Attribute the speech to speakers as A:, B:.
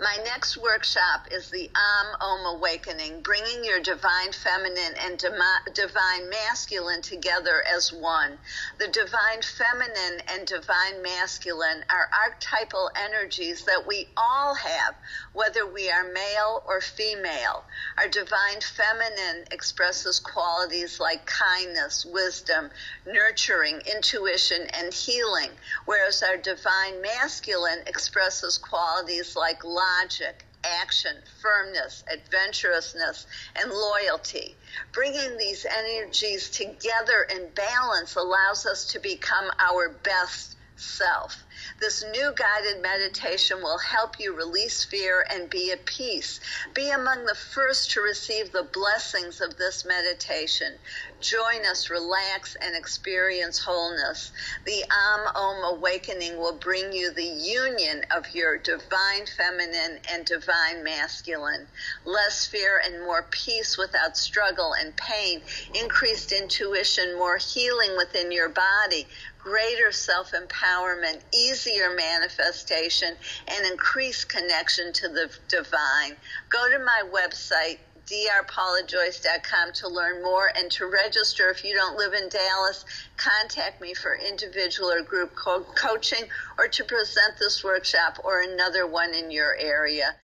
A: My next workshop is the Ahm-Om Awakening, bringing your divine feminine and divine masculine together as one. The divine feminine and divine masculine are archetypal energies that we all have, whether we are male or female. Our divine feminine expresses qualities like kindness, wisdom, nurturing, intuition, and healing, whereas our divine masculine expresses qualities like logic, action, firmness, adventurousness, and loyalty. Bringing these energies together in balance allows us to become our best self. This new guided meditation will help you release fear and be at peace. Be among the first to receive the blessings of this meditation. Join us, relax, and experience wholeness. The Ahm-Om Awakening will bring you the union of your divine feminine and divine masculine. Less fear and more peace without struggle and pain. Increased intuition, more healing within your body. Greater self-empowerment, easier manifestation, and increased connection to the divine. Go to my website, drpaulajoyce.com, to learn more and to register. If you don't live in Dallas, contact me for individual or group coaching or to present this workshop or another one in your area.